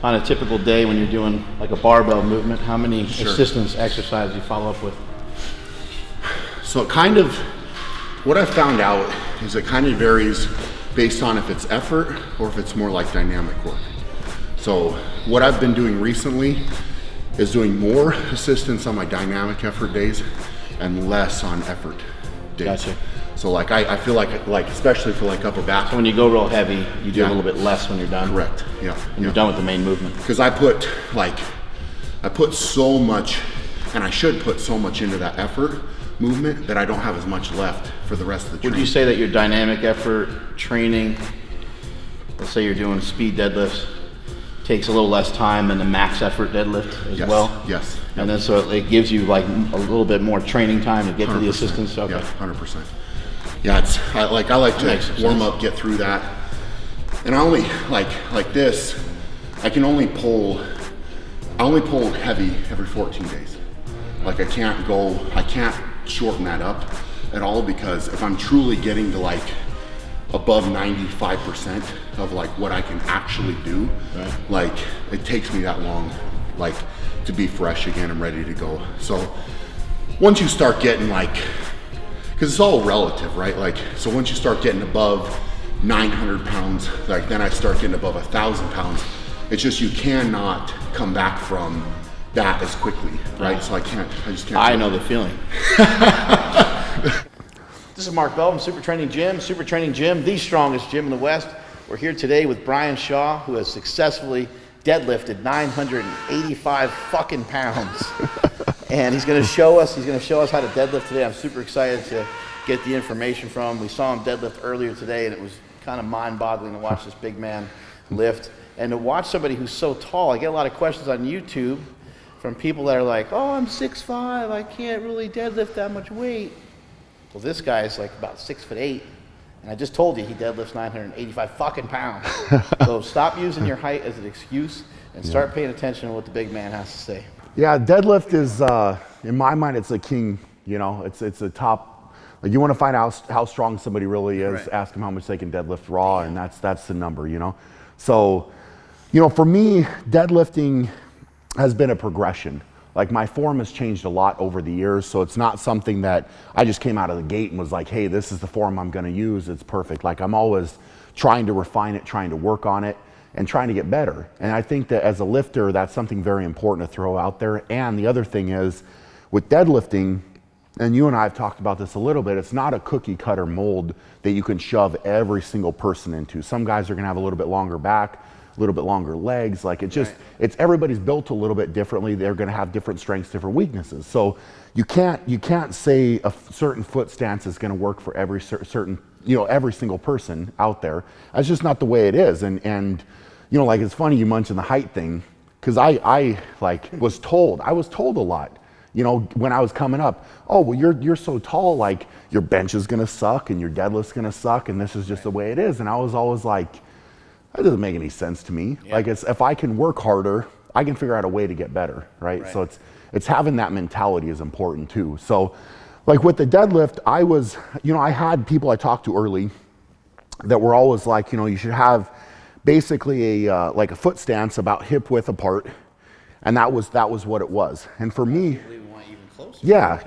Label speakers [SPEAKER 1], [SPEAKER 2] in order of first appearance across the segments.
[SPEAKER 1] on a typical day when you're doing like a barbell movement, how many assistance exercises you follow up with?
[SPEAKER 2] So kind of, what I found out is it kind of varies based on if it's effort or if it's more like dynamic work. So what I've been doing recently is doing more assistance on my dynamic effort days and less on effort days.
[SPEAKER 1] Gotcha.
[SPEAKER 2] So like I feel like especially for like upper back.
[SPEAKER 1] So when you go real heavy, you do a little bit less when you're done.
[SPEAKER 2] Correct. Yeah.
[SPEAKER 1] When you're done with the main movement.
[SPEAKER 2] Because I put so much, and I should put so much into that effort movement that I don't have as much left for the rest of the training.
[SPEAKER 1] Would you say that your dynamic effort training, let's say you're doing speed deadlifts, takes a little less time than the max effort deadlift as well?
[SPEAKER 2] Yes.
[SPEAKER 1] And then so it gives you like a little bit more training time to get to the assistance? Okay.
[SPEAKER 2] Yeah, 100%. Yeah, I like to warm up, get through that. And I only, like this, I only pull heavy every 14 days. Like I can't shorten that up at all, because if I'm truly getting to like above 95% of like what I can actually do, like it takes me that long, like to be fresh again and ready to go. So once you start getting like, because it's all relative, right? Like, so once you start getting above 900 pounds, like then I start getting above 1,000 pounds. It's just, you cannot come back from that as quickly, right? So I just can't.
[SPEAKER 1] I know the feeling. This is Mark Bell from Super Training Gym, the strongest gym in the West. We're here today with Brian Shaw, who has successfully deadlifted 985 fucking pounds. And he's gonna show us how to deadlift today. I'm super excited to get the information from him. We saw him deadlift earlier today, and it was kind of mind-boggling to watch this big man lift. And to watch somebody who's so tall, I get a lot of questions on YouTube from people that are like, oh, I'm 6'5", I can't really deadlift that much weight. Well, this guy's like about 6'8", and I just told you he deadlifts 985 fucking pounds. So stop using your height as an excuse and start paying attention to what the big man has to say.
[SPEAKER 3] Yeah, deadlift is, in my mind, it's a king. You know, it's a top. Like, you want to find out how strong somebody really is. Ask them how much they can deadlift raw, and that's the number. You know, so for me, deadlifting has been a progression. Like, my form has changed a lot over the years, so it's not something that I just came out of the gate and was like, hey, this is the form I'm going to use. It's perfect. Like, I'm always trying to refine it, trying to work on it, and trying to get better. And I think that as a lifter, that's something very important to throw out there. And the other thing is, with deadlifting, and you and I have talked about this a little bit, it's not a cookie cutter mold that you can shove every single person into. Some guys are gonna have a little bit longer back, a little bit longer legs. Like, it's everybody's built a little bit differently. They're gonna have different strengths, different weaknesses. So you can't say a certain foot stance is gonna work for every certain, every single person out there. That's just not the way it is. And like, it's funny you mentioned the height thing, because I was told a lot, when I was coming up, oh, well, you're so tall, like, your bench is gonna suck and your deadlift's gonna suck, and this is just the way it is. And I was always like, that doesn't make any sense to me. Like, if I can work harder, I can figure out a way to get better, right? So it's having that mentality is important too. So, like, with the deadlift, I had people I talked to early that were always like, you should have basically a foot stance about hip width apart, and that was what it was. And for me,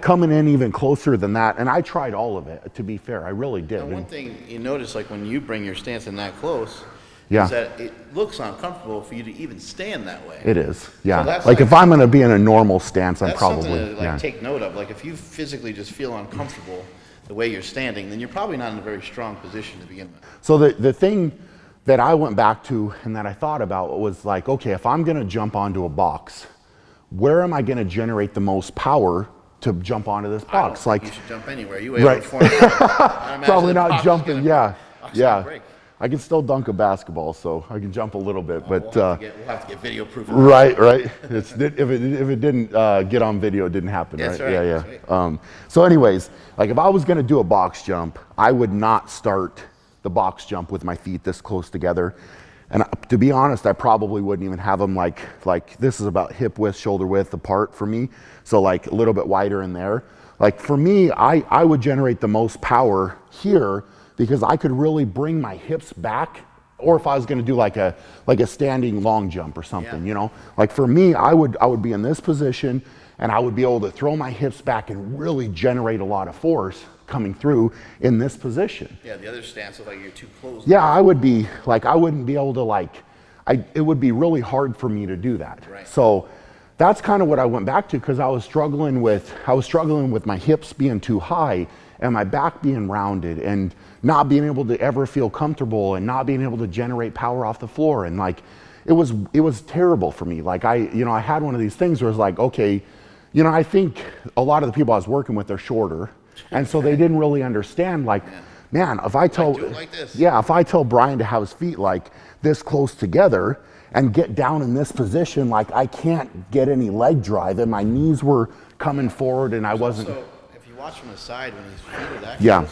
[SPEAKER 3] coming in even closer than that, and I tried all of it, to be fair, I really did.
[SPEAKER 1] And one thing you notice, like, when you bring your stance in that close, is that it looks uncomfortable for you to even stand that way.
[SPEAKER 3] It is, yeah.
[SPEAKER 1] So
[SPEAKER 3] like, if I'm gonna be in a normal stance, I'm probably,
[SPEAKER 1] something to take note of. Like, if you physically just feel uncomfortable the way you're standing, then you're probably not in a very strong position to begin with.
[SPEAKER 3] So the thing that I went back to and that I thought about was like, okay, if I'm gonna jump onto a box, where am I gonna generate the most power to jump onto this box?
[SPEAKER 1] Like, you should jump anywhere. You weigh over 400 pounds.
[SPEAKER 3] Probably not jumping. Yeah. I can still dunk a basketball, so I can jump a little bit, but
[SPEAKER 1] we'll have to get video proof.
[SPEAKER 3] Right. If it didn't get on video, it didn't happen.
[SPEAKER 1] That's
[SPEAKER 3] right?
[SPEAKER 1] Yeah.
[SPEAKER 3] Right. So anyways, like, if I was gonna do a box jump, I would not start the box jump with my feet this close together. And to be honest, I probably wouldn't even have them like this is about hip width, shoulder width apart for me. So like a little bit wider in there. Like, for me, I would generate the most power here, because I could really bring my hips back or if I was going to do like a standing long jump or something,
[SPEAKER 1] Yeah.
[SPEAKER 3] you know. Like for me, I would be in this position, and I would be able to throw my hips back and really generate a lot of force coming through in this position.
[SPEAKER 1] Yeah, the other stance looks like you're too close.
[SPEAKER 3] Yeah, I would be like, I wouldn't be able to like, it would be really hard for me to do that.
[SPEAKER 1] Right.
[SPEAKER 3] So that's kind of what I went back to, because I was struggling with my hips being too high and my back being rounded and not being able to ever feel comfortable and not being able to generate power off the floor. And like, it was terrible for me. Like I had one of these things where it's like, okay, you know, I think a lot of the people I was working with are shorter. And so they didn't really understand, like, man, if I tell,
[SPEAKER 1] do it like this.
[SPEAKER 3] yeah, if I tell Brian to have his feet like this close together and get down in this position, like I can't get any leg drive, and my knees were coming forward, and I wasn't.
[SPEAKER 1] So if you watch from the side when his feet are that
[SPEAKER 3] Yeah.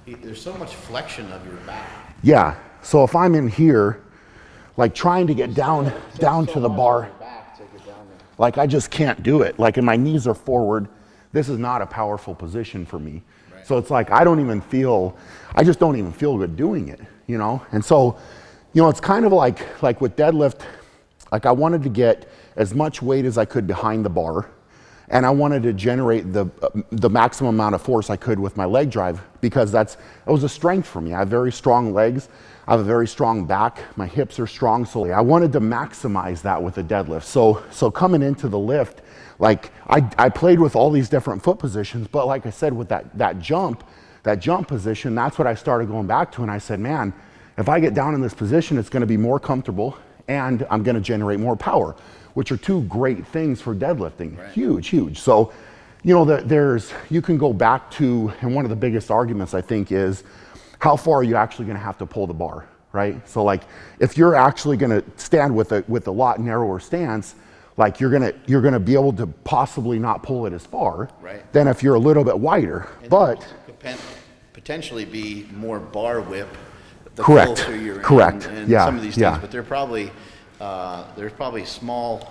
[SPEAKER 1] close, there's so much flexion of your back.
[SPEAKER 3] Yeah. So if I'm in here, like trying to get down to the bar, like I just can't do it. Like, and my knees are forward. This is not a powerful position for me. Right. So it's like I just don't even feel good doing it, you know? And so, you know, it's kind of like with deadlift, like I wanted to get as much weight as I could behind the bar, and I wanted to generate the maximum amount of force I could with my leg drive, because that was a strength for me. I have very strong legs. I have a very strong back. My hips are strong. So I wanted to maximize that with a deadlift. So coming into the lift, like I played with all these different foot positions, but like I said, with that jump position, that's what I started going back to. And I said, man, if I get down in this position, it's going to be more comfortable and I'm going to generate more power, which are two great things for deadlifting. Right. Huge. So, you know, you can go back to, and one of the biggest arguments I think is, how far are you actually going to have to pull the bar, right? So like, if you're actually going to stand with a lot narrower stance, like you're gonna be able to possibly not pull it as far,
[SPEAKER 1] right,
[SPEAKER 3] than if you're a little bit wider.
[SPEAKER 1] And
[SPEAKER 3] but
[SPEAKER 1] could potentially be more bar whip the
[SPEAKER 3] correct,
[SPEAKER 1] closer you're
[SPEAKER 3] correct,
[SPEAKER 1] in
[SPEAKER 3] yeah,
[SPEAKER 1] some of these
[SPEAKER 3] yeah.
[SPEAKER 1] things, but they're probably there's probably small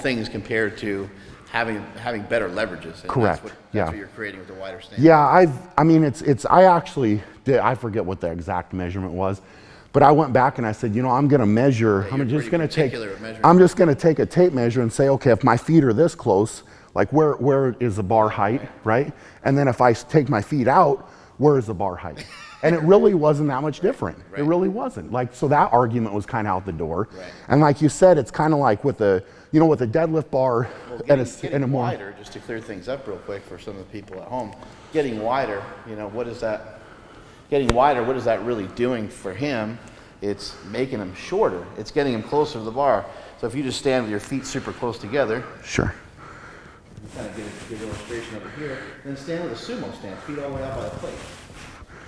[SPEAKER 1] things compared to having better leverages. And
[SPEAKER 3] correct.
[SPEAKER 1] That's what you're creating with the wider stance.
[SPEAKER 3] Yeah, I actually did. I forget what the exact measurement was. But I went back and I said, you know, I'm going to measure.
[SPEAKER 1] Yeah,
[SPEAKER 3] I'm just going to take a tape measure and say, okay, if my feet are this close, like where is the bar height, right? And then if I take my feet out, where is the bar height? And it really wasn't that much different. Right. It really wasn't. Like, so that argument was kind of out the door. Right. And like you said, it's kind of like with the deadlift bar,
[SPEAKER 1] getting wider, just to clear things up real quick for some of the people at home. Getting wider, you know, what is that? Getting wider, what is that really doing for him? It's making him shorter. It's getting him closer to the bar. So if you just stand with your feet super close together.
[SPEAKER 3] Sure.
[SPEAKER 1] You kind of get an illustration over here. Then stand with a sumo stance, feet all the way out by the plate.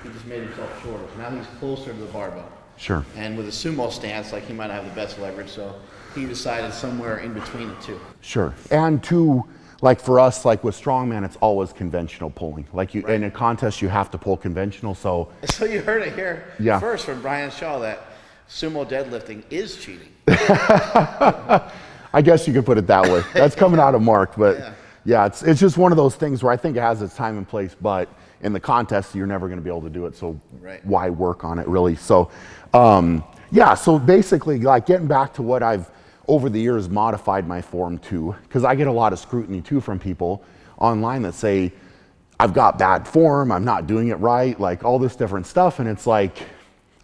[SPEAKER 1] He just made himself shorter. Now he's closer to the barbell.
[SPEAKER 3] Sure.
[SPEAKER 1] And with a sumo stance, like he might have the best leverage, so he decided somewhere in between the two.
[SPEAKER 3] Sure. And like for us, like with strongman, it's always conventional pulling. Like right. In a contest, you have to pull conventional. So
[SPEAKER 1] you heard it here first from Brian Shaw that sumo deadlifting is cheating.
[SPEAKER 3] I guess you could put it that way. That's coming out of Mark, but yeah, it's just one of those things where I think it has its time and place, but in the contest, you're never going to be able to do it. So why work on it really? So so basically, like getting back to what I've over the years modified my form to, because I get a lot of scrutiny too from people online that say I've got bad form, I'm not doing it right, like all this different stuff. And it's like,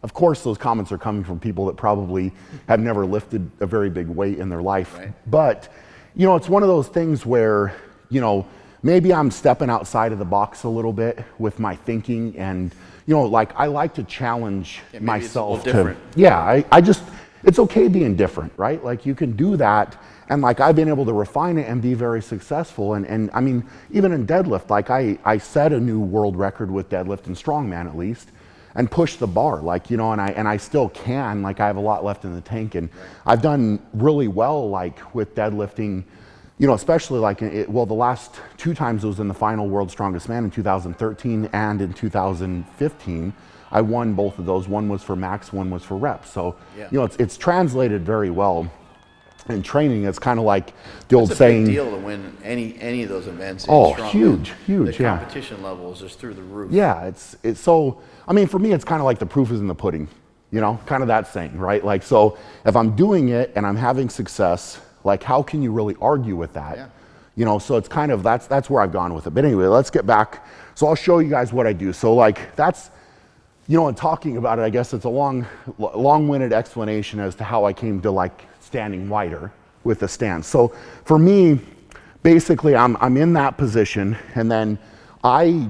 [SPEAKER 3] of course those comments are coming from people that probably have never lifted a very big weight in their life. Right. But you know, it's one of those things where, you know, maybe I'm stepping outside of the box a little bit with my thinking, and you know, like I like to challenge myself to, it's okay being different, right? Like you can do that, and like I've been able to refine it and be very successful. And I mean, even in deadlift, like I set a new world record with deadlift and strongman at least, and push the bar, like, you know, and I still can, like I have a lot left in the tank, and I've done really well, like with deadlifting, you know, especially like the last two times it was in the final World's Strongest Man in 2013 and in 2015. I won both of those. One was for max, one was for reps. So, you know, it's translated very well. In training, it's kind of like the old saying.
[SPEAKER 1] It's a big deal to win any of those events.
[SPEAKER 3] Huge.
[SPEAKER 1] The competition level is just through the roof.
[SPEAKER 3] Yeah, it's so. I mean, for me, it's kind of like the proof is in the pudding. You know, kind of that saying, right? Like, so if I'm doing it and I'm having success, like, how can you really argue with that?
[SPEAKER 1] Yeah.
[SPEAKER 3] You know, so it's kind of, that's where I've gone with it. But anyway, let's get back. So I'll show you guys what I do. So like, that's, you know, in talking about it, I guess it's a long-winded explanation as to how I came to like standing wider with the stance. So for me, basically I'm in that position, and then I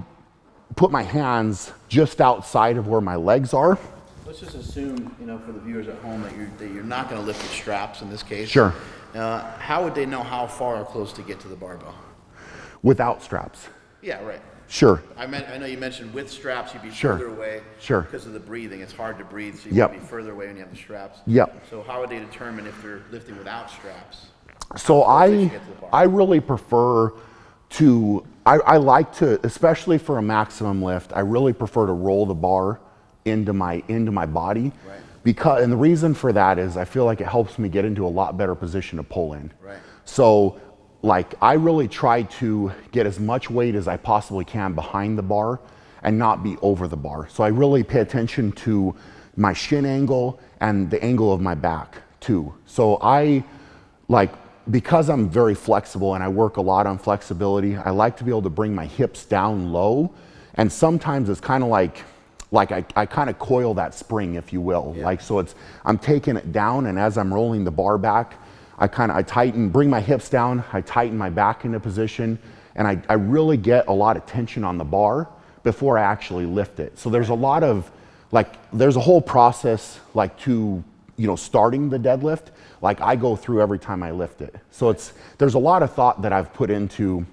[SPEAKER 3] put my hands just outside of where my legs are.
[SPEAKER 1] Let's just assume, you know, for the viewers at home that you're not going to lift your straps in this case.
[SPEAKER 3] Sure.
[SPEAKER 1] How would they know how far or close to get to the barbell?
[SPEAKER 3] Without straps.
[SPEAKER 1] Yeah, right.
[SPEAKER 3] Sure.
[SPEAKER 1] I know you mentioned with straps you'd be
[SPEAKER 3] Sure.
[SPEAKER 1] further away.
[SPEAKER 3] Sure.
[SPEAKER 1] Because of the breathing. It's hard to breathe, so you
[SPEAKER 3] Yep.
[SPEAKER 1] would be further away when you have the straps.
[SPEAKER 3] Yep.
[SPEAKER 1] So how would they determine if they're lifting without straps?
[SPEAKER 3] So I really prefer to, I like to, especially for a maximum lift, I really prefer to roll the bar into my body.
[SPEAKER 1] Right.
[SPEAKER 3] Because, and the reason for that is I feel like it helps me get into a lot better position to pull in.
[SPEAKER 1] Right.
[SPEAKER 3] So like I really try to get as much weight as I possibly can behind the bar and not be over the bar. So I really pay attention to my shin angle and the angle of my back too. So I like, because I'm very flexible and I work a lot on flexibility, I like to be able to bring my hips down low. And sometimes it's kind of like I kind of coil that spring, if you will.
[SPEAKER 1] Yeah.
[SPEAKER 3] Like, so I'm taking it down, and as I'm rolling the bar back, I tighten, bring my hips down, I tighten my back into position, and I really get a lot of tension on the bar before I actually lift it. So there's a lot of, like, there's a whole process, like, to, you know, starting the deadlift, like I go through every time I lift it. So there's a lot of thought that I've put into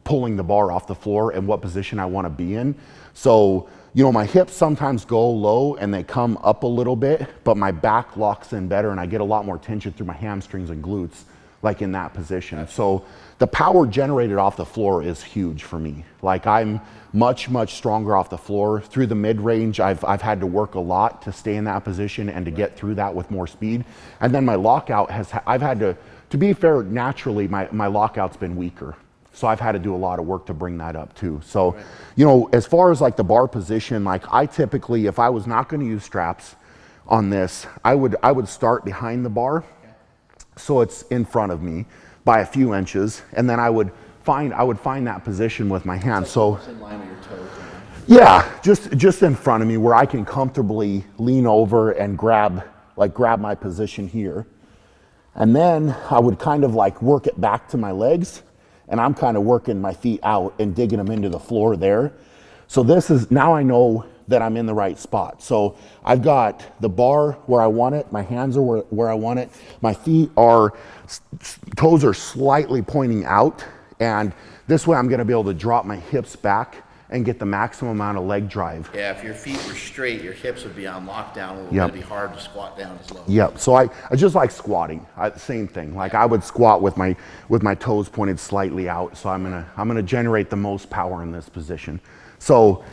[SPEAKER 3] pulling the bar off the floor and what position I want to be in. So, you know, my hips sometimes go low and they come up a little bit, but my back locks in better and I get a lot more tension through my hamstrings and glutes, like in that position. So the power generated off the floor is huge for me. Like I'm much stronger off the floor. Through the mid-range, I've had to work a lot to stay in that position and to get through that with more speed. And then my lockout I've had to be fair, naturally, my lockout's been weaker. So I've had to do a lot of work to bring that up too. So, you know, as far as like the bar position, like I typically, if I was not going to use straps on this, I would start behind the bar. So it's in front of me by a few inches. And then I would find that position with my hand. So
[SPEAKER 1] it's in line with your toes.
[SPEAKER 3] yeah, just in front of me where I can comfortably lean over and grab my position here. And then I would kind of like work it back to my legs. And I'm kind of working my feet out and digging them into the floor there. So now I know that I'm in the right spot. So I've got the bar where I want it, my hands are where I want it, my toes are slightly pointing out, and this way I'm gonna be able to drop my hips back and get the maximum amount of leg drive.
[SPEAKER 1] Yeah, if your feet were straight, your hips would be on lockdown a little bit. It'd be hard to squat down as low.
[SPEAKER 3] Yep, so I just like squatting, same thing. Like I would squat with my toes pointed slightly out, so I'm gonna generate the most power in this position. So,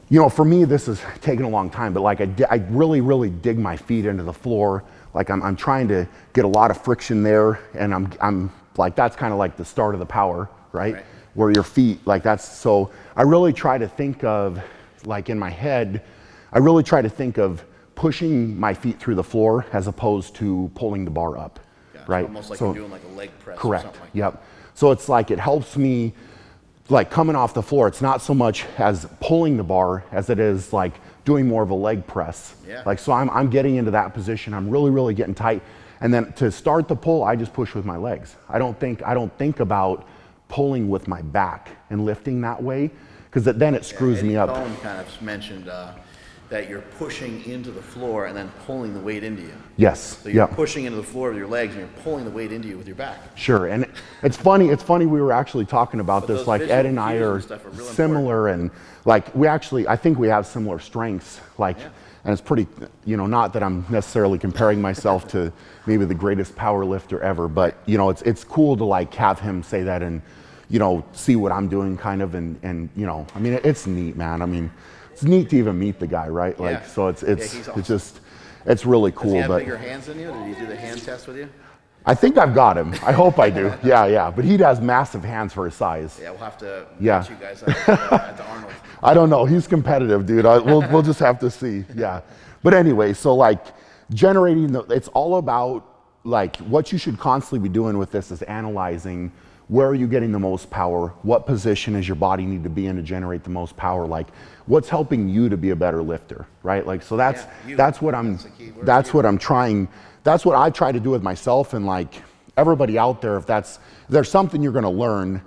[SPEAKER 3] you know, for me, this is taking a long time, but like I really dig my feet into the floor. Like I'm trying to get a lot of friction there, and I'm like, that's kind of like the start of the power, right? Where your feet, like so I really try to think of, like in my head, I really try to think of pushing my feet through the floor as opposed to pulling the bar up, right?
[SPEAKER 1] Almost like you're doing like a leg press.
[SPEAKER 3] Correct,
[SPEAKER 1] or something like
[SPEAKER 3] yep. So it's like, it helps me, like coming off the floor, it's not so much as pulling the bar as it is like doing more of a leg press.
[SPEAKER 1] Yeah.
[SPEAKER 3] Like, so I'm getting into that position, I'm really getting tight. And then to start the pull, I just push with my legs. I don't think about pulling with my back and lifting that way, because then it screws me up.
[SPEAKER 1] Cohen kind of mentioned that you're pushing into the floor and then pulling the weight into you.
[SPEAKER 3] Yes.
[SPEAKER 1] So you're pushing into the floor with your legs and you're pulling the weight into you with your back.
[SPEAKER 3] Sure, and it's funny we were actually talking about this, like Ed and I are similar, and like I think we have similar strengths, like, and it's pretty, you know, not that I'm necessarily comparing myself to maybe the greatest power lifter ever, but you know, it's cool to like have him say that and, you know, see what I'm doing kind of, and you know, I mean, it's neat, man. I mean, it's neat to even meet the guy, right? Like, so it's awesome. It's really cool.
[SPEAKER 1] Does he have bigger hands than you? Did he do the hand test with you?
[SPEAKER 3] I think I've got him. I hope I do. Yeah. But he has massive hands for his size.
[SPEAKER 1] Yeah, we'll have to meet you guys at the Arnold.
[SPEAKER 3] I don't know. He's competitive, dude. We'll just have to see. Yeah. But anyway, so like generating, it's all about like what you should constantly be doing with this is analyzing where are you getting the most power, what position does your body need to be in to generate the most power, like what's helping you to be a better lifter, right? Like, so that's what I'm trying, that's what I try to do with myself, and like everybody out there, if there's something you're gonna learn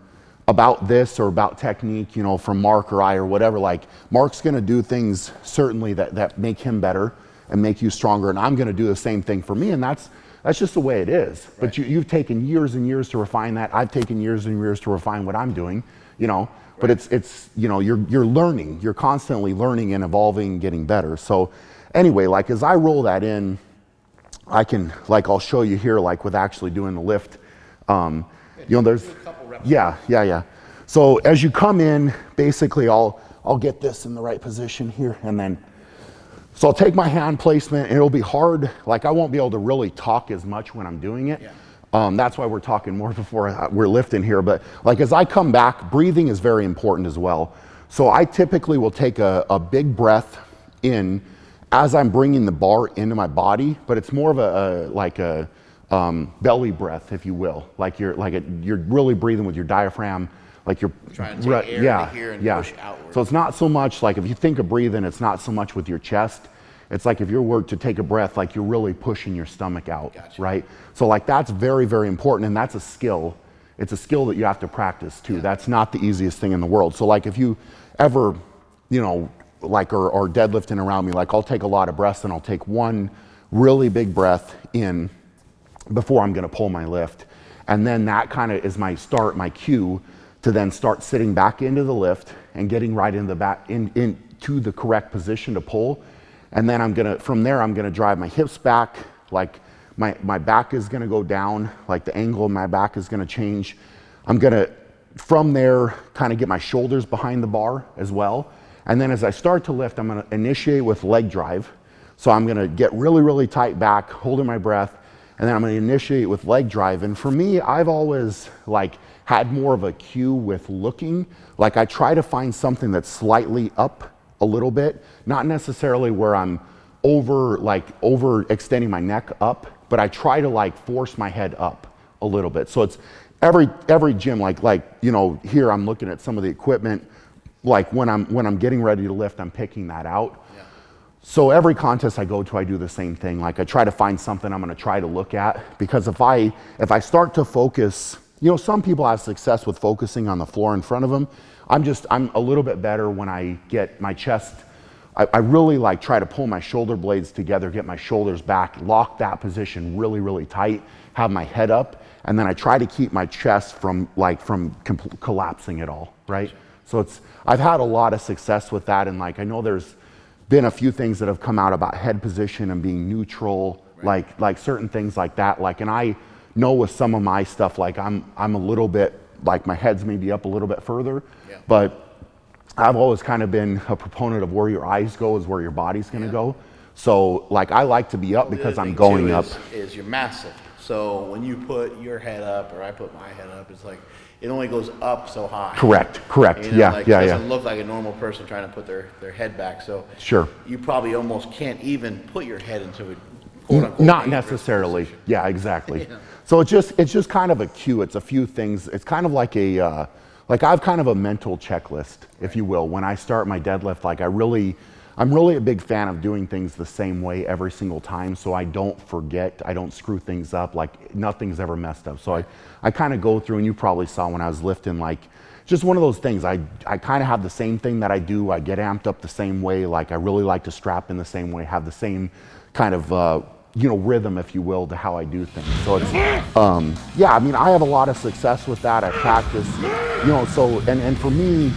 [SPEAKER 3] about this or about technique, you know, from Mark or I or whatever, like Mark's gonna do things certainly that make him better and make you stronger, and I'm gonna do the same thing for me, and that's just the way it is. Right. But you've taken years and years to refine that. I've taken years and years to refine what I'm doing, you know. Right. But it's you know, you're learning. You're constantly learning and evolving, getting better. So anyway, like as I roll that in, I can, like I'll show you here, like with actually doing the lift. You know, there's yeah. So as you come in, basically I'll get this in the right position here, and then so I'll take my hand placement, and it'll be hard. Like I won't be able to really talk as much when I'm doing it. Yeah. That's why we're talking more before we're lifting here. But like as I come back, breathing is very important as well. So I typically will take a big breath in as I'm bringing the bar into my body, but it's more of a belly breath, if you will. Like you're really breathing with your diaphragm. Like you're
[SPEAKER 1] trying to take air into here and push outward.
[SPEAKER 3] So it's not so much like if you think of breathing, it's not so much with your chest. It's like if you were to take a breath, like you're really pushing your stomach out, right? So like that's very, very important, and that's a skill. It's a skill that you have to practice too. Yeah. That's not the easiest thing in the world. So like if you ever, you know, like or deadlifting around me, like I'll take a lot of breaths, and I'll take one really big breath in before I'm gonna pull my lift. And then that kind of is my start, my cue to then start sitting back into the lift and getting right into the back into the correct position to pull. And then from there I'm gonna drive my hips back, like my back is gonna go down, like the angle of my back is gonna change. I'm gonna, from there, kind of get my shoulders behind the bar as well. And then as I start to lift, I'm gonna initiate with leg drive. So I'm gonna get really, really tight back, holding my breath, and then I'm gonna initiate with leg drive. And for me, I've always like had more of a cue with looking. Like I try to find something that's slightly up a little bit, not necessarily where I'm over extending my neck up, but I try to like force my head up a little bit. So it's every gym, like you know, here I'm looking at some of the equipment, like when I'm getting ready to lift, I'm picking that out. Yeah. So every contest I go to, I do the same thing. Like I try to find something I'm gonna try to look at, because if I start to focus, you know, some people have success with focusing on the floor in front of them. I'm a little bit better when I get my chest, I really like try to pull my shoulder blades together, get my shoulders back, lock that position really, really tight, have my head up, and then I try to keep my chest from collapsing at all, right? So I've had a lot of success with that, and like I know there's been a few things that have come out about head position and being neutral, right. like certain things like that, like, and I know with some of my stuff, like I'm a little bit, like my head's maybe up a little bit further, but I've always kind of been a proponent of where your eyes go is where your body's gonna go. So like I like to be up because I'm going up.
[SPEAKER 1] Is you're massive. So when you put your head up, or I put my head up, it's like it only goes up so high.
[SPEAKER 3] Correct.
[SPEAKER 1] You know, like, it doesn't look like a normal person trying to put their head back. So
[SPEAKER 3] sure,
[SPEAKER 1] you probably almost can't even put your head into it. Quote unquote,
[SPEAKER 3] not necessarily. Yeah, exactly. Yeah. So it's just kind of a cue. It's a few things. It's kind of like like I've kind of a mental checklist, if you will. When I start my deadlift, like I'm really a big fan of doing things the same way every single time, so I don't forget, I don't screw things up, like nothing's ever messed up. So I kind of go through, and you probably saw when I was lifting, like just one of those things. I kind of have the same thing that I do. I get amped up the same way. Like I really like to strap in the same way, have the same kind of rhythm, if you will, to how I do things. So it's, yeah, I mean, I have a lot of success with that. I practice, so, and for me,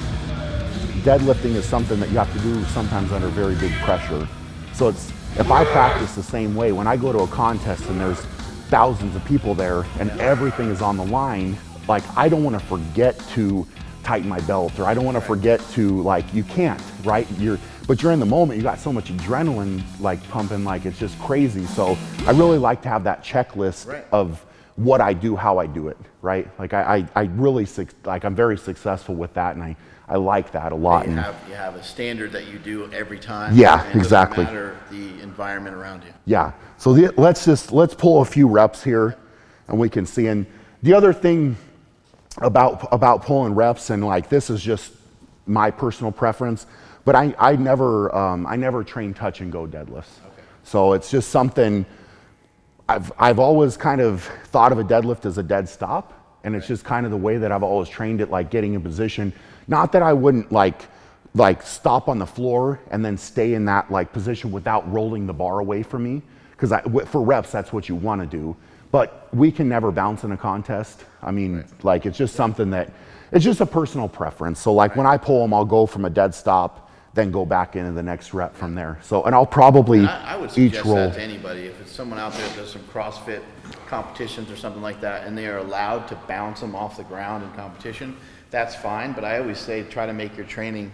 [SPEAKER 3] deadlifting is something that you have to do sometimes under very big pressure. So if I practice the same way, when I go to a contest and there's thousands of people there and everything is on the line, like I don't want to forget to tighten my belt, or I don't want to forget to, like, you can't, right? But you're in the moment, you got so much adrenaline like pumping, like it's just crazy. So I really like to have that checklist of what I do, how I do it, right? Like I really, like I'm very successful with that, and I like that a lot.
[SPEAKER 1] You have a standard that you do every time.
[SPEAKER 3] Yeah,
[SPEAKER 1] and
[SPEAKER 3] exactly.
[SPEAKER 1] It doesn't matter the environment around you.
[SPEAKER 3] Yeah. So let's pull a few reps here, and we can see. And the other thing about pulling reps, and like this is just my personal preference, but I never train touch and go deadlifts. Okay. So it's just something I've always kind of thought of a deadlift as a dead stop, and it's just kind of the way that I've always trained it, like getting in position. Not that I wouldn't like stop on the floor and then stay in that like position without rolling the bar away from me, because for reps that's what you want to do. But we can never bounce in a contest. I mean, like it's just something that it's just a personal preference. So like when I pull them, I'll go from a dead stop, then go back into the next rep from there. So, and I'll probably
[SPEAKER 1] I would
[SPEAKER 3] each
[SPEAKER 1] suggest
[SPEAKER 3] roll.
[SPEAKER 1] that to anybody. If it's someone out there that does some CrossFit competitions or something like that, and they are allowed to bounce them off the ground in competition, that's fine. But I always say try to make your training,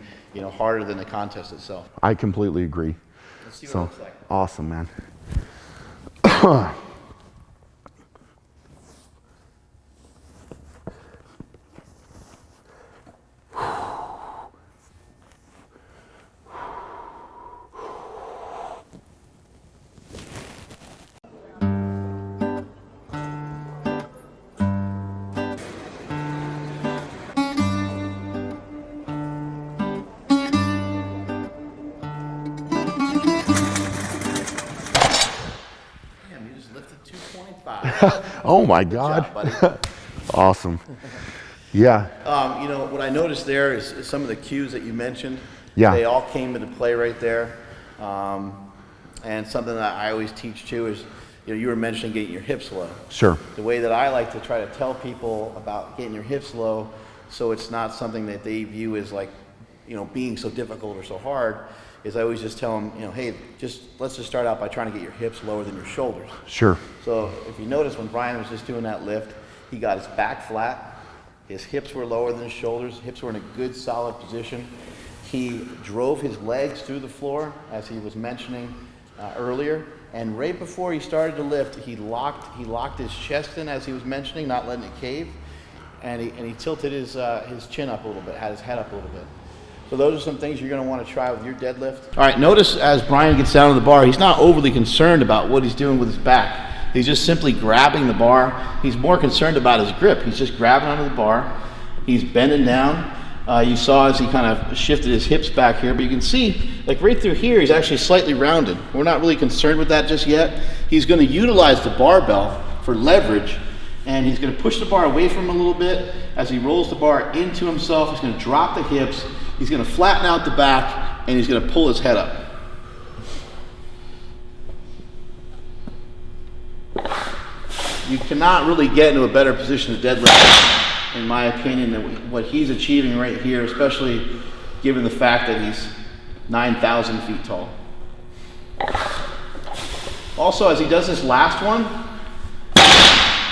[SPEAKER 1] harder than the contest itself.
[SPEAKER 3] I completely agree.
[SPEAKER 1] Let's see what it looks like.
[SPEAKER 3] Awesome, man. Oh my God.
[SPEAKER 1] Good job, buddy.
[SPEAKER 3] Awesome. Yeah.
[SPEAKER 1] What I noticed there is some of the cues that you mentioned.
[SPEAKER 3] Yeah.
[SPEAKER 1] They all came into play right there. And something that I always teach too is, you were mentioning getting your hips low.
[SPEAKER 3] Sure.
[SPEAKER 1] The way that I like to try to tell people about getting your hips low, so it's not something that they view as like, being so difficult or so hard, is I always just tell them, hey, let's just start out by trying to get your hips lower than your shoulders.
[SPEAKER 3] Sure.
[SPEAKER 1] So if you notice when Brian was just doing that lift, he got his back flat, his hips were lower than his shoulders, hips were in a good solid position. He drove his legs through the floor, as he was mentioning earlier, and right before he started to lift, he locked his chest in, as he was mentioning, not letting it cave, and he tilted his chin up a little bit, had his head up a little bit. So those are some things you're going to want to try with your deadlift. All right, notice as Brian gets down on the bar, he's not overly concerned about what he's doing with his back. He's just simply grabbing the bar. He's more concerned about his grip. He's just grabbing onto the bar. He's bending down. You saw as he kind of shifted his hips back here, but you can see, like right through here, he's actually slightly rounded. We're not really concerned with that just yet. He's going to utilize the barbell for leverage, and he's going to push the bar away from him a little bit. As he rolls the bar into himself, he's going to drop the hips. He's going to flatten out the back, and he's going to pull his head up. You cannot really get into a better position to deadlift, in my opinion, than what he's achieving right here, especially given the fact that he's 9,000 feet tall. Also, as he does this last one,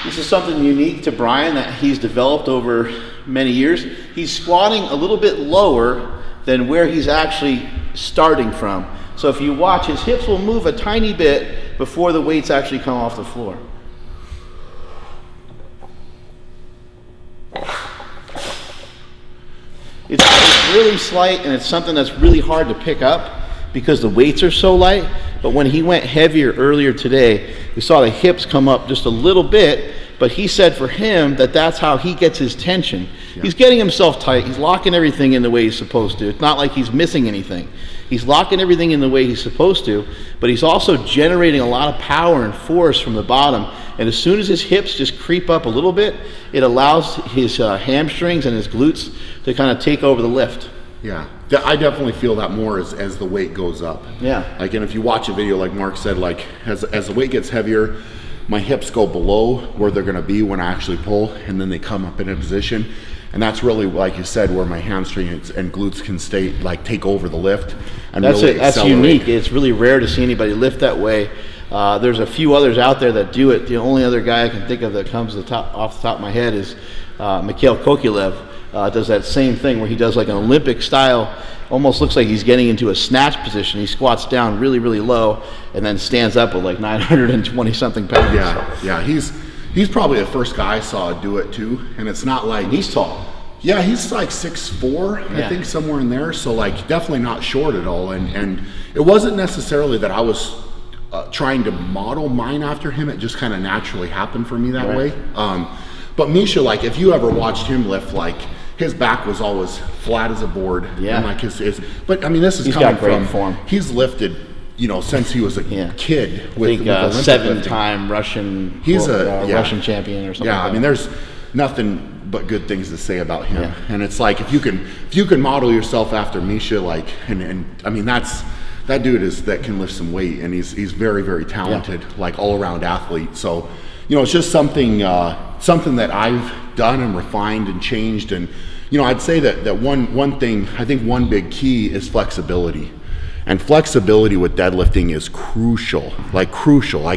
[SPEAKER 1] this is something unique to Brian that he's developed over many years. He's squatting a little bit lower than where he's actually starting from. So if you watch, his hips will move a tiny bit before the weights actually come off the floor. It's really slight, and it's something that's really hard to pick up because the weights are so light. But when he went heavier earlier today, we saw the hips come up just a little bit, but he said for him that that's how he gets his tension. Yeah. He's getting himself tight. He's locking everything in the way he's supposed to. It's not like he's missing anything. He's locking everything in the way he's supposed to, but he's also generating a lot of power and force from the bottom. And as soon as his hips just creep up a little bit, it allows his hamstrings and his glutes to kind of take over the lift.
[SPEAKER 2] Yeah, I definitely feel that more as the weight goes up.
[SPEAKER 1] Yeah.
[SPEAKER 2] Like, and if you watch a video, like Mark said, like as the weight gets heavier, my hips go below where they're going to be when I actually pull, and then they come up in a position. And that's really, like you said, where my hamstrings and glutes can take over the lift. And
[SPEAKER 1] that's
[SPEAKER 2] really
[SPEAKER 1] that's unique. It's really rare to see anybody lift that way. There's a few others out there that do it. The only other guy I can think of that comes off the top of my head is Mikhail Kokylev. Does that same thing where he does like an Olympic style, almost looks like he's getting into a snatch position. He squats down really, really low and then stands up with like 920 something pounds.
[SPEAKER 2] Yeah, he's he's probably the first guy I saw do it too. And it's not like
[SPEAKER 1] He's tall.
[SPEAKER 2] Yeah, he's like 6'4", I think, somewhere in there. So like definitely not short at all. And it wasn't necessarily that I was trying to model mine after him. It just kind of naturally happened for me that way. But Misha, like if you ever watched him lift, like his back was always flat as a board.
[SPEAKER 1] Yeah.
[SPEAKER 2] And like but I mean, this is
[SPEAKER 1] He's
[SPEAKER 2] coming
[SPEAKER 1] got great
[SPEAKER 2] from
[SPEAKER 1] form.
[SPEAKER 2] He's lifted, you know, since he was a kid. With Olympic
[SPEAKER 1] 7-time Russian.
[SPEAKER 2] He's
[SPEAKER 1] Russian champion or something.
[SPEAKER 2] Yeah,
[SPEAKER 1] like
[SPEAKER 2] I mean, there's nothing but good things to say about him. And it's like if you can model yourself after Misha, like, and I mean that dude that can lift some weight, and he's very, very talented, like all around athlete. So, you know, it's just something that I've done and refined and changed. And you know, I'd say that one thing, I think one big key is flexibility. And flexibility with deadlifting is crucial, like crucial. I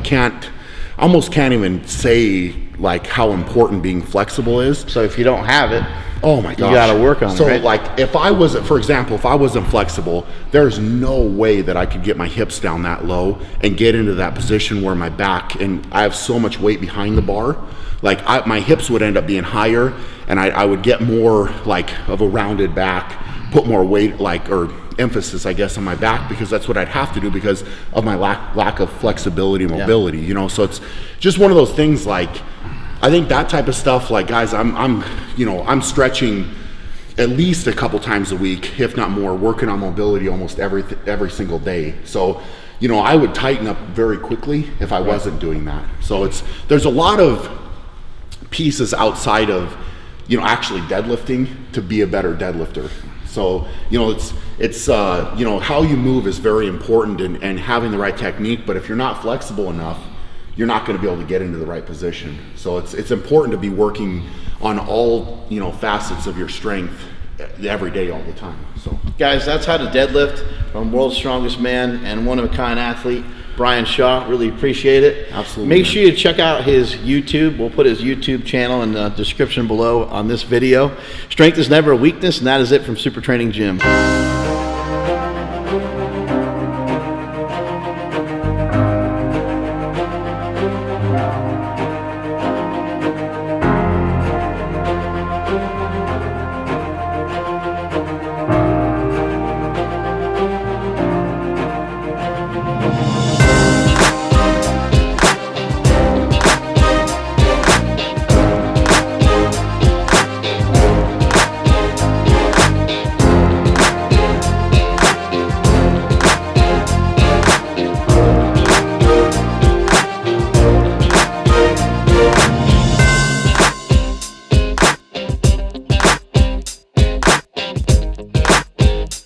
[SPEAKER 2] almost can't even say like how important being flexible is.
[SPEAKER 1] So if you don't have it,
[SPEAKER 2] oh my gosh,
[SPEAKER 1] you got to work on it.
[SPEAKER 2] So
[SPEAKER 1] right?
[SPEAKER 2] like if I wasn't, for example, if I wasn't flexible, there's no way that I could get my hips down that low and get into that position where my back, and I have so much weight behind the bar, like my hips would end up being higher, and I would get more like of a rounded back, put more weight or emphasis, I guess, on my back, because that's what I'd have to do because of my lack of flexibility and mobility, you know. So it's just one of those things. Like I think that type of stuff, like guys, I'm stretching at least a couple times a week, if not more, working on mobility almost every single day. So, you know, I would tighten up very quickly if I wasn't doing that. So there's a lot of pieces outside of, you know, actually deadlifting to be a better deadlifter. So, you know, it's you know, how you move is very important, and having the right technique, but if you're not flexible enough, you're not going to be able to get into the right position. So it's important to be working on all, you know, facets of your strength every day, all the time. So
[SPEAKER 1] guys, that's how to deadlift from world's strongest man and one-of-a-kind athlete, Brian Shaw. Really appreciate it.
[SPEAKER 2] Absolutely.
[SPEAKER 1] Make sure you check out his YouTube. We'll put his YouTube channel in the description below on this video. Strength is never a weakness, and that is it from Super Training Gym.